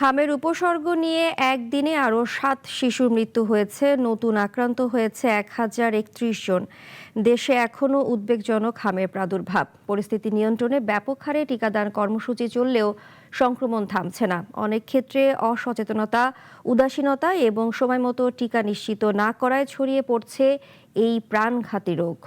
হামের উপসর্গ নিয়ে একদিনে আরও ৭ শিশুর মৃত্যু হয়েছে। নতুন আক্রান্ত হয়েছে ১,০৩১ জন। দেশে এখনও উদ্বেগজনক হামের প্রাদুর্ভাব। পরিস্থিতি নিয়ন্ত্রণে ব্যাপক হারে টিকাদান কর্মসূচি চললেও সংক্রমণ থামছে না। অনেক ক্ষেত্রে অসচেতনতা, উদাসীনতা এবং সময়মতো টিকা নিশ্চিত না করায় ছড়িয়ে পড়ছে এই প্রাণঘাতী রোগ।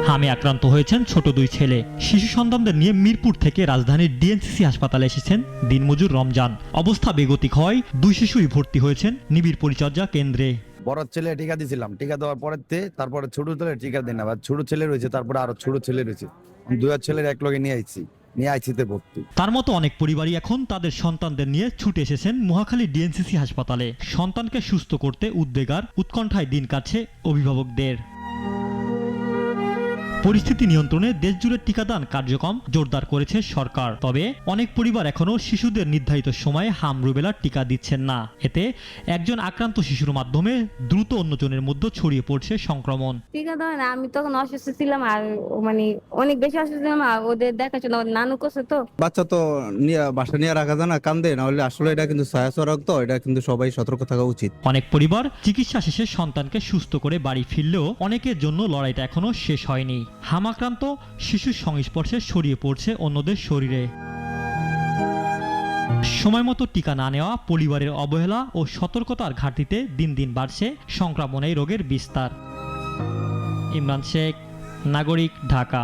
হামে আক্রান্ত হয়েছেন ছোট দুই ছেলে। শিশু সন্তানদের নিয়ে মিরপুর থেকে রাজধানীর ডিএনসিসি হাসপাতালে এসেছেন দিনমজুর রমজান। অবস্থা বেগতিক হয় দুই শিশুই ভর্তি হয়েছেন নিবিড় পরিচর্যা কেন্দ্রে। বড় ছেলে টিকা দিয়েছিলাম, টিকা দেওয়ার তারপরে ছোট ছেলে টিকা দিন, আবার ছোট ছেলে রয়েছে, তারপরে আরো ছোট ছেলে রয়েছে। দুই ছেলের এক লগে নিয়ে আইছিতে ভর্তি। তার মতো অনেক পরিবারই এখন তাদের সন্তানদের নিয়ে ছুটে এসেছেন মহাখালী ডিএনসিসি হাসপাতালে। সন্তানকে সুস্থ করতে উদ্বেগ আর উৎকণ্ঠায় দিন কাটছে অভিভাবকদের। পরিস্থিতি নিয়ন্ত্রণে দেশজুড়ে টিকাদান কার্যক্রম জোরদার করেছে সরকার। তবে অনেক পরিবার এখনো শিশুদের নির্ধারিত সময়ে হাম রুবেলার টিকা দিচ্ছেন না। এতে একজন আক্রান্ত শিশুর মাধ্যমে দ্রুত অন্যজনের মধ্যে ছড়িয়ে পড়ছে সংক্রমণ। টিকা দেওয়া না, আমি তখন অসুস্থ ছিলাম, আর অনেক বেশি অসুস্থ ছিলাম। আর ওদের দেখাশোনা নানু করছে, তো বাচ্চা তো বাসা নিয়ে রাখা যায় না, কান্দে না হলে। আসলে এটা কিন্তু ছায়াছরক, তো এটা কিন্তু সবাই সতর্ক থাকা উচিত। অনেক পরিবার চিকিৎসা শেষে সন্তানকে সুস্থ করে বাড়ি ফিরলেও অনেকের জন্য লড়াইটা এখনো শেষ হয়নি। হামাক্রান্ত শিশুর সংস্পর্শে ছড়িয়ে পড়ছে অন্যদের শরীরে। সময়মতো টিকা না নেওয়া, পরিবারের অবহেলা ও সতর্কতার ঘাটতিতে দিন দিন বাড়ছে সংক্রমণ এই রোগের বিস্তার। ইমরান শেখ, নাগরিক, ঢাকা।